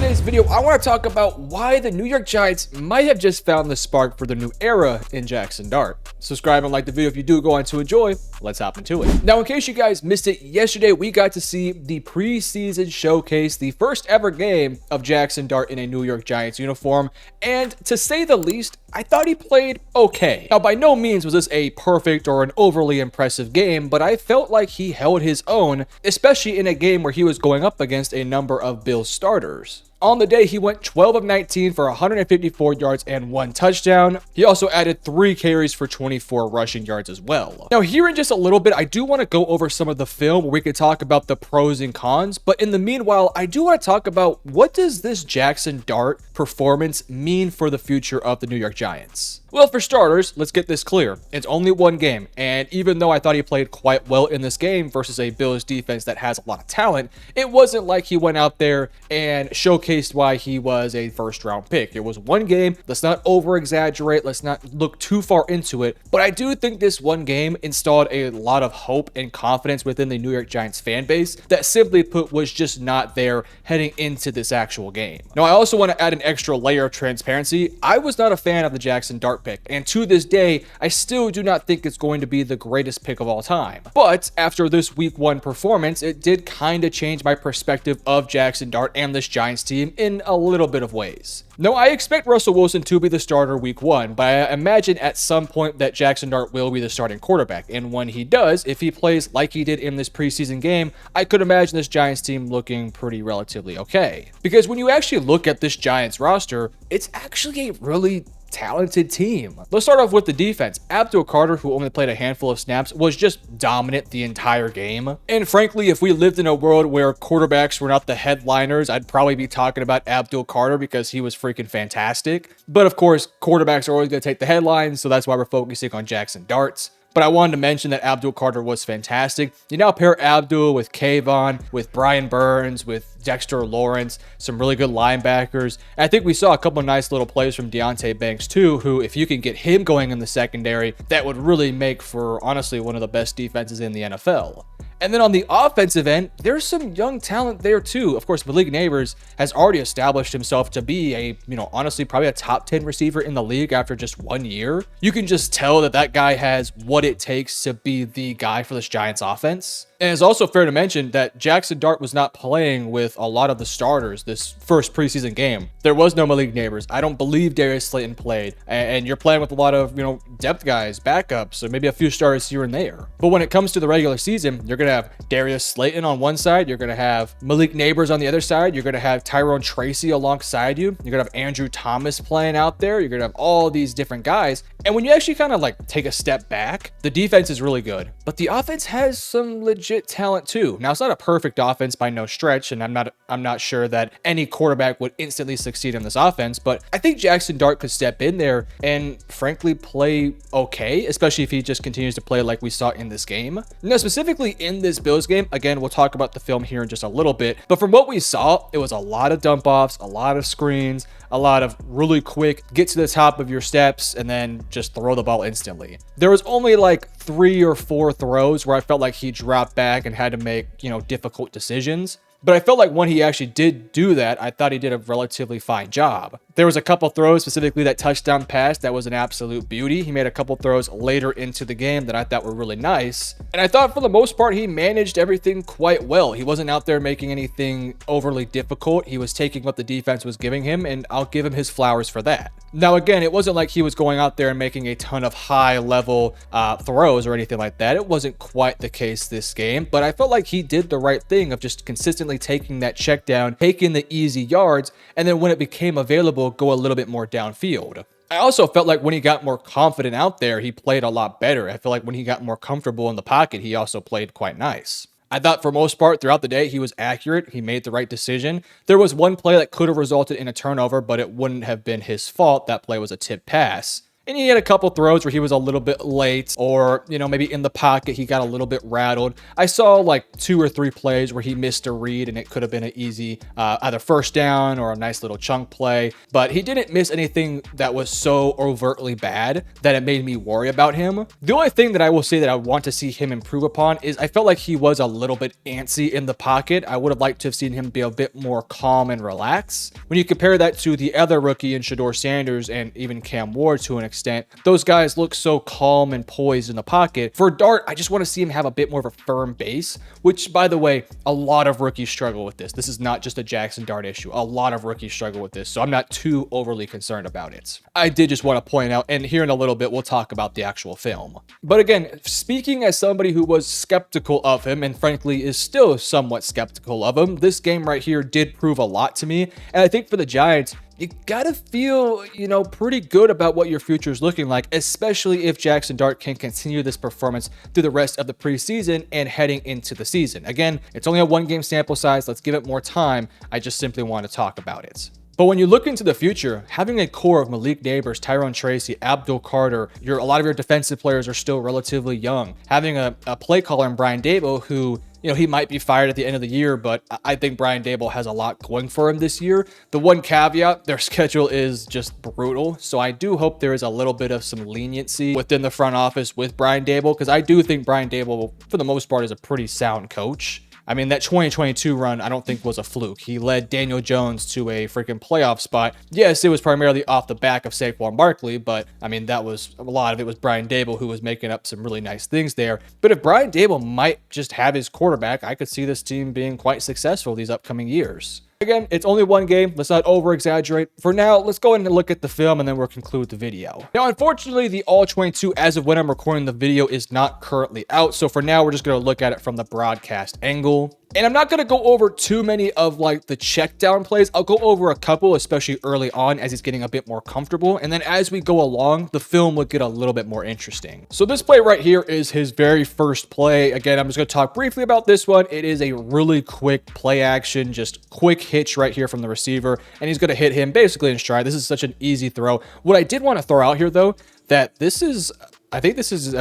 today's video, I want to talk about why the New York Giants might have just found the spark for the new era in Jaxson Dart. Subscribe and like the video if you do go on to enjoy. Let's hop into it. Now, in case you guys missed it, yesterday we got to see the preseason showcase, the first ever game of Jaxson Dart in a New York Giants uniform, and to say the least, I thought he played okay. Now, by no means was this a perfect or an overly impressive game, but I felt like he held his own, especially in a game where he was going up against a number of Bills starters. On the day, he went 12 of 19 for 154 yards and 1 touchdown. He also added 3 carries for 24 rushing yards as well. Now, here in just a little bit, I do want to go over some of the film where we could talk about the pros and cons, but in the meanwhile, I do want to talk about what does this Jaxson Dart performance mean for the future of the New York Giants? Well, for starters, let's get this clear. It's only one game, and even though I thought he played quite well in this game versus a Bills defense that has a lot of talent, it wasn't like he went out there and showcased why he was a first-round pick. It was one game. Let's not over-exaggerate. Let's not look too far into it, but I do think this one game installed a lot of hope and confidence within the New York Giants fan base that, simply put, was just not there heading into this actual game. Now, I also want to add an extra layer of transparency. I was not a fan of the Jaxson Dart pick, and to this day I still do not think it's going to be the greatest pick of all time. But after this week 1 performance, it did kind of change my perspective of Jaxson Dart and this Giants team in a little bit of ways. No, I expect Russell Wilson to be the starter week 1, but I imagine at some point that Jaxson Dart will be the starting quarterback, and when he does, if he plays like he did in this preseason game, I could imagine this Giants team looking pretty relatively okay. Because when you actually look at this Giants roster, it's actually a really talented team. Let's start off with the defense. Abdul Carter, who only played a handful of snaps, was just dominant the entire game. And frankly, if we lived in a world where quarterbacks were not the headliners, I'd probably be talking about Abdul Carter because he was freaking fantastic. But of course, quarterbacks are always going to take the headlines, so that's why we're focusing on Jaxson Darts. But I wanted to mention that Abdul Carter was fantastic. You now pair Abdul with Kayvon, with Brian Burns, with Dexter Lawrence, some really good linebackers. And I think we saw a couple of nice little plays from Deonte Banks too, who, if you can get him going in the secondary, that would really make for, honestly, one of the best defenses in the NFL. And then on the offensive end, there's some young talent there too. Of course, Malik Neighbors has already established himself to be a, honestly, probably a top 10 receiver in the league after just 1 year. You can just tell that that guy has what it takes to be the guy for this Giants offense. And it's also fair to mention that Jaxson Dart was not playing with a lot of the starters this first preseason game. There was no Malik Neighbors. I don't believe Darius Slayton played. And you're playing with a lot of, depth guys, backups, or maybe a few starters here and there. But when it comes to the regular season, you're going to have Darius Slayton on one side. You're going to have Malik Neighbors on the other side. You're going to have Tyrone Tracy alongside you. You're going to have Andrew Thomas playing out there. You're going to have all these different guys. And when you actually kind of take a step back, the defense is really good, but the offense has some legit talent too. Now, it's not a perfect offense by no stretch, and I'm not sure that any quarterback would instantly succeed in this offense, but I think Jaxson Dart could step in there and frankly play okay, especially if he just continues to play like we saw in this game. Now, specifically in this Bills game, again, we'll talk about the film here in just a little bit, but from what we saw, it was a lot of dump offs, a lot of screens, a lot of really quick get to the top of your steps and then just throw the ball instantly. There was only 3 or 4 throws where I felt like he dropped back and had to make, difficult decisions. But I felt like when he actually did do that, I thought he did a relatively fine job. There was a couple throws, specifically that touchdown pass, that was an absolute beauty. He made a couple throws later into the game that I thought were really nice. And I thought for the most part, he managed everything quite well. He wasn't out there making anything overly difficult. He was taking what the defense was giving him, and I'll give him his flowers for that. Now, again, it wasn't like he was going out there and making a ton of high-level throws or anything like that. It wasn't quite the case this game, but I felt like he did the right thing of just consistently taking that check down, taking the easy yards, and then when it became available, go a little bit more downfield. I also felt like when he got more confident out there, he played a lot better. I feel like when he got more comfortable in the pocket, he also played quite nice. I thought for most part throughout the day, he was accurate. He made the right decision. There was one play that could have resulted in a turnover, but it wouldn't have been his fault. That play was a tip pass. And he had a couple throws where he was a little bit late, or, you know, maybe in the pocket, he got a little bit rattled. I saw like 2 or 3 plays where he missed a read and it could have been an easy either first down or a nice little chunk play, but he didn't miss anything that was so overtly bad that it made me worry about him. The only thing that I will say that I want to see him improve upon is I felt like he was a little bit antsy in the pocket. I would have liked to have seen him be a bit more calm and relaxed. When you compare that to the other rookie in Shedeur Sanders and even Cam Ward to an extent, those guys look so calm and poised in the pocket. For Dart, I just want to see him have a bit more of a firm base, which, by the way, a lot of rookies struggle with this. This is not just a Jaxson Dart issue. A lot of rookies struggle with this, so I'm not too overly concerned about it. I did just want to point out, and here in a little bit, we'll talk about the actual film. But again, speaking as somebody who was skeptical of him, and frankly is still somewhat skeptical of him, this game right here did prove a lot to me. And I think for the Giants, you gotta feel, you know, pretty good about what your future is looking like, especially if Jaxson Dart can continue this performance through the rest of the preseason and heading into the season. Again, it's only a 1-game sample size. Let's give it more time. I just simply want to talk about it. But when you look into the future, having a core of Malik Neighbors, Tyrone Tracy, Abdul Carter, a lot of your defensive players are still relatively young. Having a play caller in Brian Daboll who, you know, he might be fired at the end of the year, but I think Brian Daboll has a lot going for him this year. The one caveat, their schedule is just brutal. So I do hope there is a little bit of some leniency within the front office with Brian Daboll, because I do think Brian Daboll, for the most part, is a pretty sound coach. I mean, that 2022 run, I don't think was a fluke. He led Daniel Jones to a freaking playoff spot. Yes, it was primarily off the back of Saquon Barkley, but I mean, that was a lot of it was Brian Daboll who was making up some really nice things there. But if Brian Daboll might just have his quarterback, I could see this team being quite successful these upcoming years. Again, it's only 1 game. Let's not over-exaggerate. For now, let's go ahead and look at the film and then we'll conclude the video. Now, unfortunately, the All-22, as of when I'm recording the video, is not currently out. So for now, we're just going to look at it from the broadcast angle. And I'm not going to go over too many of like the check down plays. I'll go over a couple, especially early on as he's getting a bit more comfortable. And then as we go along, the film will get a little bit more interesting. So this play right here is his very first play. Again, I'm just going to talk briefly about this one. It is a really quick play action, just quick hitch right here from the receiver. And he's going to hit him basically in stride. This is such an easy throw. What I did want to throw out here though, that this is, I think this is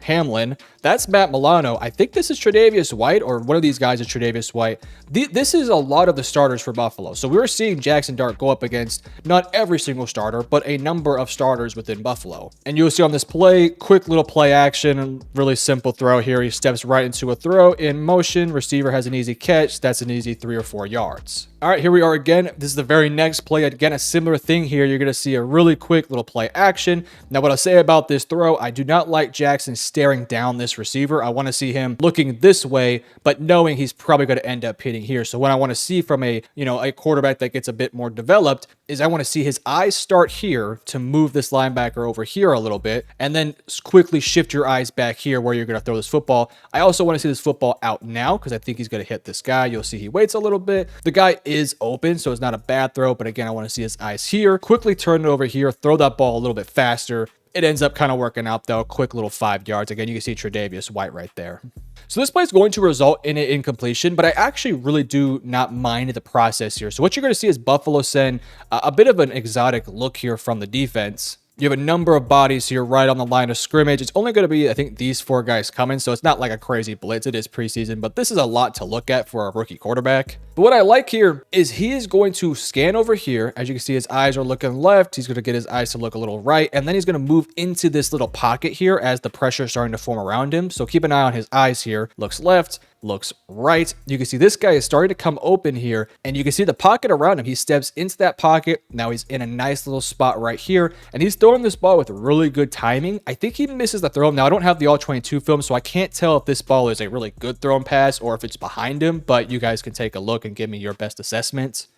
Hamlin. That's Matt Milano. I think this is Tre'Davious White, or one of these guys is Tre'Davious White. This is a lot of the starters for Buffalo. So we were seeing Jaxson Dart go up against not every single starter, but a number of starters within Buffalo. And you'll see on this play, quick little play action, really simple throw here. He steps right into a throw in motion. Receiver has an easy catch. That's an easy 3 or 4 yards. All right, here we are again. This is the very next play. Again, a similar thing here. You're going to see a really quick little play action. Now, what I'll say about this throw, I do not like Jaxson staring down this receiver. I want to see him looking this way, but knowing he's probably going to end up hitting here. So what I want to see from a quarterback that gets a bit more developed is I want to see his eyes start here to move this linebacker over here a little bit, and then quickly shift your eyes back here where you're going to throw this football. I also want to see this football out now because I think he's going to hit this guy. You'll see he waits a little bit. The guy is open, so it's not a bad throw, but again, I want to see his eyes here. Quickly turn it over here, throw that ball a little bit faster. It ends up kind of working out though. Quick little 5 yards. Again, you can see Tre'Davious White right there. So this play is going to result in an incompletion, but I actually really do not mind the process here. So what you're going to see is Buffalo send a bit of an exotic look here from the defense. You have a number of bodies here right on the line of scrimmage. It's only going to be, I think, these 4 guys coming, so it's not like a crazy blitz. It is preseason, but this is a lot to look at for a rookie quarterback. But what I like here is he is going to scan over here. As you can see, his eyes are looking left. He's going to get his eyes to look a little right, and then he's going to move into this little pocket here as the pressure is starting to form around him. So keep an eye on his eyes here. Looks left, looks right. You can see this guy is starting to come open here, and you can see the pocket around him. He steps into that pocket. Now he's in a nice little spot right here, and he's throwing this ball with really good timing. I think he misses the throw. Now, I don't have the All-22 film, so I can't tell if this ball is a really good throw and pass or if it's behind him, but you guys can take a look and give me your best assessment.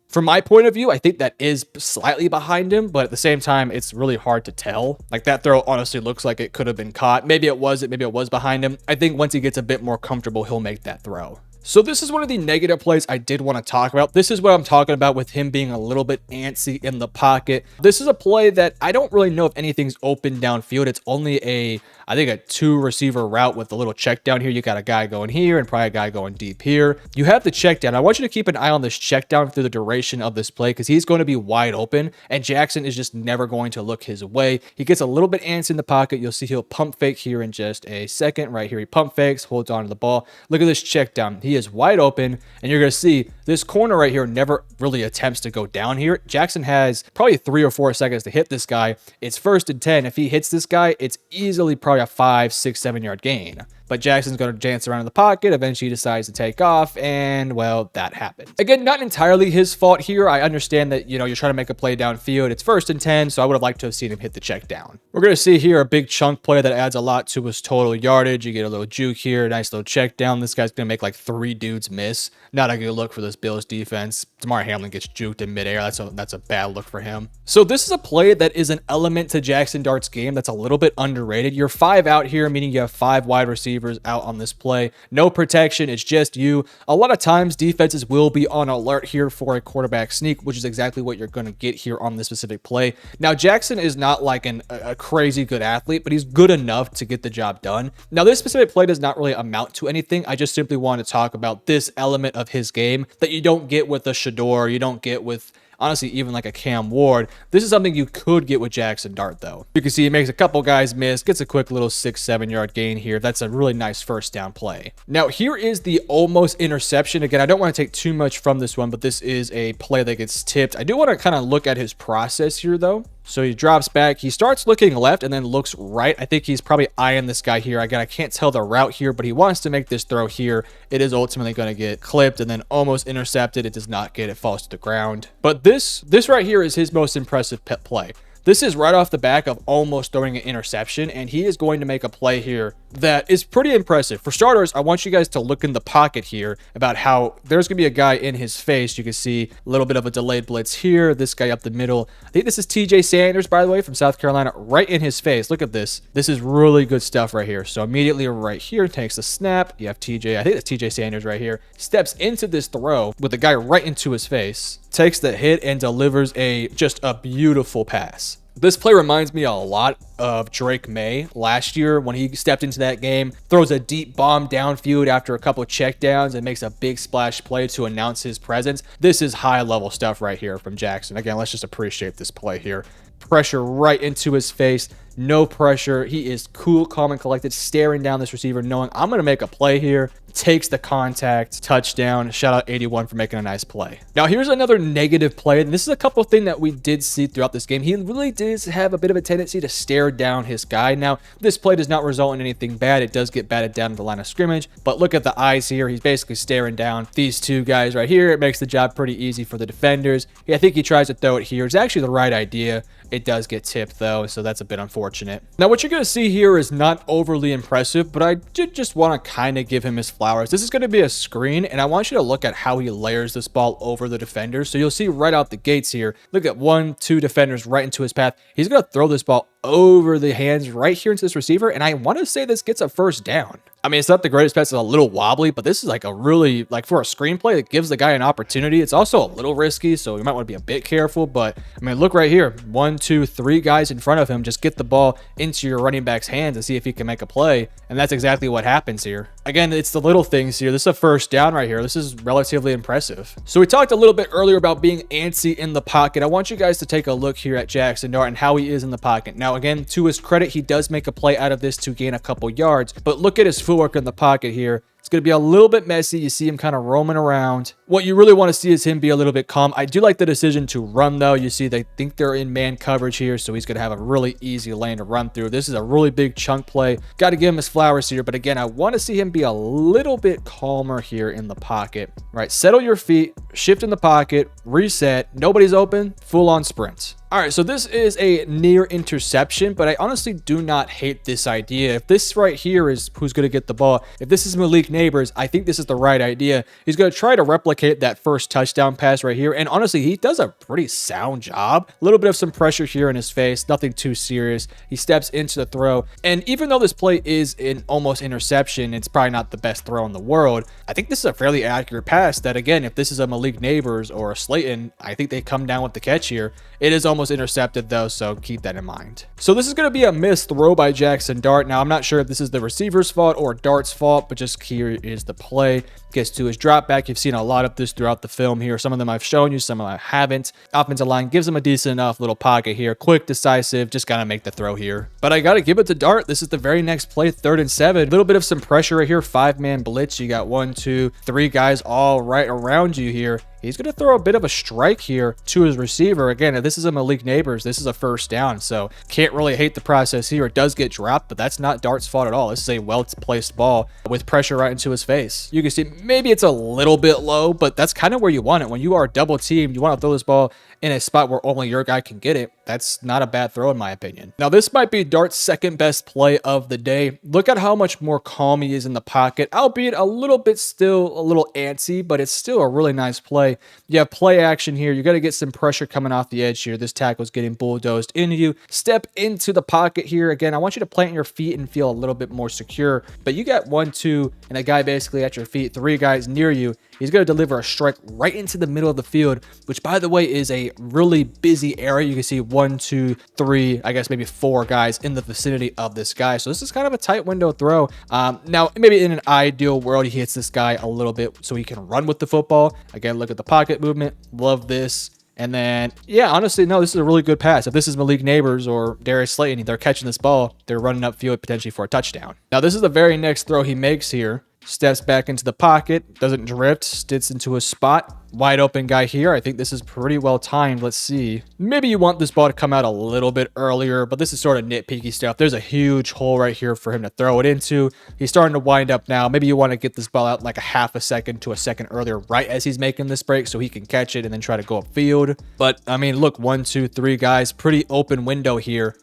From my point of view, I think that is slightly behind him, but at the same time, it's really hard to tell. Like, that throw honestly looks like it could have been caught. Maybe it wasn't, maybe it was behind him. I think once he gets a bit more comfortable, he'll make that throw. So this is one of the negative plays I did want to talk about. This is what I'm talking about with him being a little bit antsy in the pocket. This is a play that I don't really know if anything's open downfield. It's only I think a 2 receiver route with a little check down here. You got a guy going here and probably a guy going deep here. You have the check down. I want you to keep an eye on this check down through the duration of this play because he's going to be wide open and Jaxson is just never going to look his way. He gets a little bit antsy in the pocket. You'll see he'll pump fake here in just a second. Right here, he pump fakes, holds on to the ball. Look at this check down. He is wide open, and you're going to see this corner right here never really attempts to go down here. Jaxson has probably 3 or 4 seconds to hit this guy. It's 1st and 10. If he hits this guy, it's easily probably a 5, 6, 7 yard gain. But Jackson's going to dance around in the pocket. Eventually, he decides to take off, and, well, that happened. Again, not entirely his fault here. I understand that, you're trying to make a play downfield. It's 1st and 10, so I would have liked to have seen him hit the check down. We're going to see here a big chunk play that adds a lot to his total yardage. You get a little juke here, nice little check down. This guy's going to make like 3 dudes miss. Not a good look for this Bills defense. Damar Hamlin gets juked in midair. That's a bad look for him. So this is a play that is an element to Jaxson Dart's game that's a little bit underrated. You're 5 out here, meaning you have 5 wide receivers out on this play. No protection. It's just you. A lot of times defenses will be on alert here for a quarterback sneak, which is exactly what you're going to get here on this specific play. Now, Jaxson is not like a crazy good athlete, but he's good enough to get the job done. Now, this specific play does not really amount to anything. I just simply want to talk about this element of his game that you don't get with a Shador, you don't get with, honestly, even like a Cam Ward. This is something you could get with Jaxson Dart, though. You can see he makes a couple guys miss, gets a quick little 6, 7 yard gain here. That's a really nice 1st down play. Now, here is the almost interception. Again, I don't want to take too much from this one, but this is a play that gets tipped. I do want to kind of look at his process here, though. So he drops back. He starts looking left and then looks right. I think he's probably eyeing this guy here. Again, I can't tell the route here, but he wants to make this throw here. It is ultimately going to get clipped and then almost intercepted. It does not get it. Falls to the ground. But this right here is his most impressive play. This is right off the back of almost throwing an interception, and he is going to make a play here that is pretty impressive. For starters, I want you guys to look in the pocket here about how there's going to be a guy in his face. You can see a little bit of a delayed blitz here. This guy up the middle. I think this is TJ Sanders, by the way, from South Carolina, right in his face. Look at this. This is really good stuff right here. So immediately right here, takes the snap. You have TJ, I think it's TJ Sanders right here, steps into this throw with the guy right into his face, takes the hit and delivers just a beautiful pass. This play reminds me a lot of Drake May last year when he stepped into that game, throws a deep bomb downfield after a couple of checkdowns and makes a big splash play to announce his presence. This is high-level stuff right here from Jaxson. Again, let's just appreciate this play here. Pressure right into his face. No pressure. He is cool, calm, and collected, staring down this receiver, knowing I'm going to make a play here. Takes the contact, touchdown. Shout out 81 for making a nice play. Now, here's another negative play, and this is a couple of things that we did see throughout this game. He really does have a bit of a tendency to stare down his guy. Now, this play does not result in anything bad. It does get batted down to the line of scrimmage, but look at the eyes here. He's basically staring down these 2 guys right here. It makes the job pretty easy for the defenders. I think he tries to throw it here. It's actually the right idea. It does get tipped, though, so that's a bit unfortunate. Now, what you're going to see here is not overly impressive, but I did just want to kind of give him his flowers. This is going to be a screen, and I want you to look at how he layers this ball over the defenders. So you'll see right out the gates here, look at 1, 2 defenders right into his path. He's going to throw this ball over the hands right here into this receiver, and I want to say this gets a 1st down. I mean, it's not the greatest pass. It's a little wobbly, but this is like a really, like for a screenplay that gives the guy an opportunity. It's also a little risky, so you might want to be a bit careful. But I mean, look right here. 1, 2, 3 guys in front of him. Just get the ball into your running back's hands and see if he can make a play. And that's exactly what happens here. Again, it's the little things here. This is a 1st down right here. This is relatively impressive. So we talked a little bit earlier about being antsy in the pocket. I want you guys to take a look here at Jaxson Dart and how he is in the pocket. Now, again, to his credit, he does make a play out of this to gain a couple yards, but look at his footwork in the pocket here. It's going to be a little bit messy. You see him kind of roaming around. What you really want to see is him be a little bit calm. I do like the decision to run, though. You see they think they're in man coverage here, so he's going to have a really easy lane to run through. This is a really big chunk play. Got to give him his flowers here, but again, I want to see him be a little bit calmer here in the pocket. Right, settle your feet, shift in the pocket, reset. Nobody's open, full-on sprint. All right, so this is a near interception, but I honestly do not hate this idea. If this right here is who's going to get the ball, if this is Malik Neighbors, I think this is the right idea. He's going to try to replicate that first touchdown pass right here. And honestly, he does a pretty sound job. A little bit of some pressure here in his face, nothing too serious. He steps into the throw. And even though this play is an almost interception, it's probably not the best throw in the world. I think this is a fairly accurate pass that, again, if this is a Malik Neighbors or a Slayton, I think they come down with the catch here. It is almost intercepted though, so keep that in mind. So this is going to be a missed throw by Jaxson Dart. Now, I'm not sure if this is the receiver's fault or Dart's fault, but just here is the play. Gets to his drop back. You've seen a lot of this throughout the film here. Some of them I've shown you, some of them I haven't. Offensive line gives him a decent enough little pocket here. Quick, decisive, just got to make the throw here. But I got to give it to Dart. This is the very next play, 3rd and 7. A little bit of some pressure right here. 5-man blitz. You got 1, 2, 3 guys all right around you here. He's going to throw a bit of a strike here to his receiver. Again, if this is a Malik Neighbors, this is a first down, so can't really hate the process here. It does get dropped, but that's not Dart's fault at all. This is a well-placed ball with pressure right into his face. You can see maybe it's a little bit low, but that's kind of where you want it. When you are double teamed, you want to throw this ball in a spot where only your guy can get it. That's not a bad throw in my opinion. Now, this might be Dart's second best play of the day. Look at how much more calm he is in the pocket, albeit a little bit still a little antsy, but it's still a really nice play. You have play action here. You got to get some pressure coming off the edge here. This tackle's getting bulldozed into you. Step into the pocket here. Again, I want you to plant your feet and feel a little bit more secure, but you got 1, 2, and a guy basically at your feet, 3 guys near you. He's going to deliver a strike right into the middle of the field, which, by the way, is a really busy area. You can see 1, 2, 3, I guess maybe 4 guys in the vicinity of this guy. So this is kind of a tight window throw. Now, maybe in an ideal world, he hits this guy a little bit so he can run with the football. Again, look at the pocket movement. Love this. And then, yeah, honestly, no, this is a really good pass. If this is Malik Neighbors or Darius Slayton, they're catching this ball, they're running upfield potentially for a touchdown. Now, this is the very next throw he makes here. Steps back into the pocket, doesn't drift, sits into a spot. Wide open guy here. I think this is pretty well timed. Let's see. Maybe you want this ball to come out a little bit earlier, but this is sort of nitpicky stuff. There's a huge hole right here for him to throw it into. He's starting to wind up now. Maybe you want to get this ball out like a half a second to a second earlier, right as he's making this break so he can catch it and then try to go upfield. But I mean, look, 1, 2, 3 guys, pretty open window here.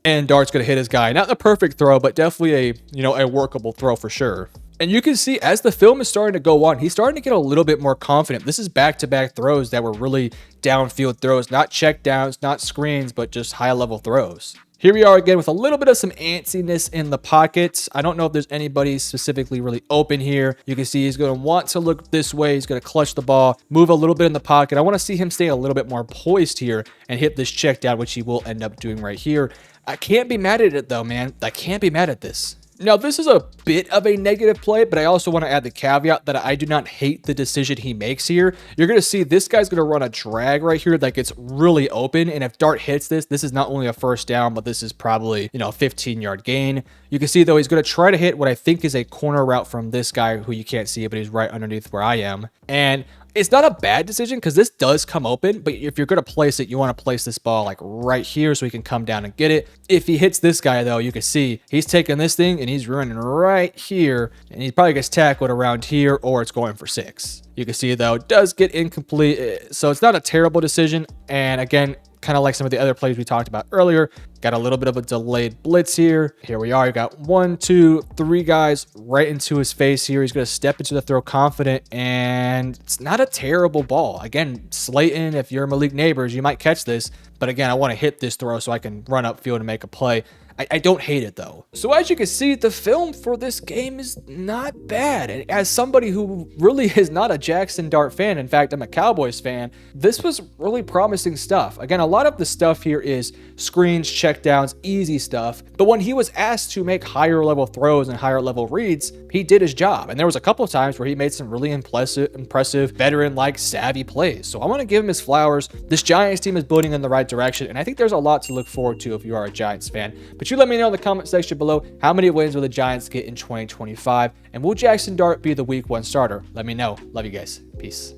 And Dart's going to hit his guy. Not the perfect throw, but definitely a workable throw for sure. And you can see as the film is starting to go on, he's starting to get a little bit more confident. This is back-to-back throws that were really downfield throws, not check downs, not screens, but just high-level throws. Here we are again with a little bit of some antsiness in the pockets. I don't know if there's anybody specifically really open here. You can see he's going to want to look this way. He's going to clutch the ball, move a little bit in the pocket. I want to see him stay a little bit more poised here and hit this check down, which he will end up doing right here. I can't be mad at it though, man. I can't be mad at this. Now, this is a bit of a negative play, but I also want to add the caveat that I do not hate the decision he makes here. You're going to see this guy's going to run a drag right here that gets really open, and if Dart hits this, this is not only a first down, but this is probably, a 15-yard gain. You can see, though, he's going to try to hit what I think is a corner route from this guy who you can't see, but he's right underneath where I am. And it's not a bad decision because this does come open, but if you're going to place it, you want to place this ball like right here so he can come down and get it. If he hits this guy, though, you can see he's taking this thing and he's running right here, and he probably gets tackled around here, or it's going for 6. You can see, though, it does get incomplete, so it's not a terrible decision. And again, kind of like some of the other plays we talked about earlier, got a little bit of a delayed blitz here. Here we are. You got 1, 2, 3 guys right into his face here. He's going to step into the throw confident, and it's not a terrible ball. Again, Slayton, if you're Malik Neighbors, you might catch this, but again, I want to hit this throw so I can run upfield and make a play. I don't hate it though. So as you can see, the film for this game is not bad. And as somebody who really is not a Jaxson Dart fan, in fact, I'm a Cowboys fan, this was really promising stuff. Again, a lot of the stuff here is screens, checkdowns, easy stuff. But when he was asked to make higher level throws and higher level reads, he did his job. And there was a couple of times where he made some really impressive veteran-like savvy plays. So I want to give him his flowers. This Giants team is building in the right direction, and I think there's a lot to look forward to if you are a Giants fan. But you let me know in the comment section below, how many wins will the Giants get in 2025? And will Jaxson Dart be the week 1 starter? Let me know. Love you guys. Peace.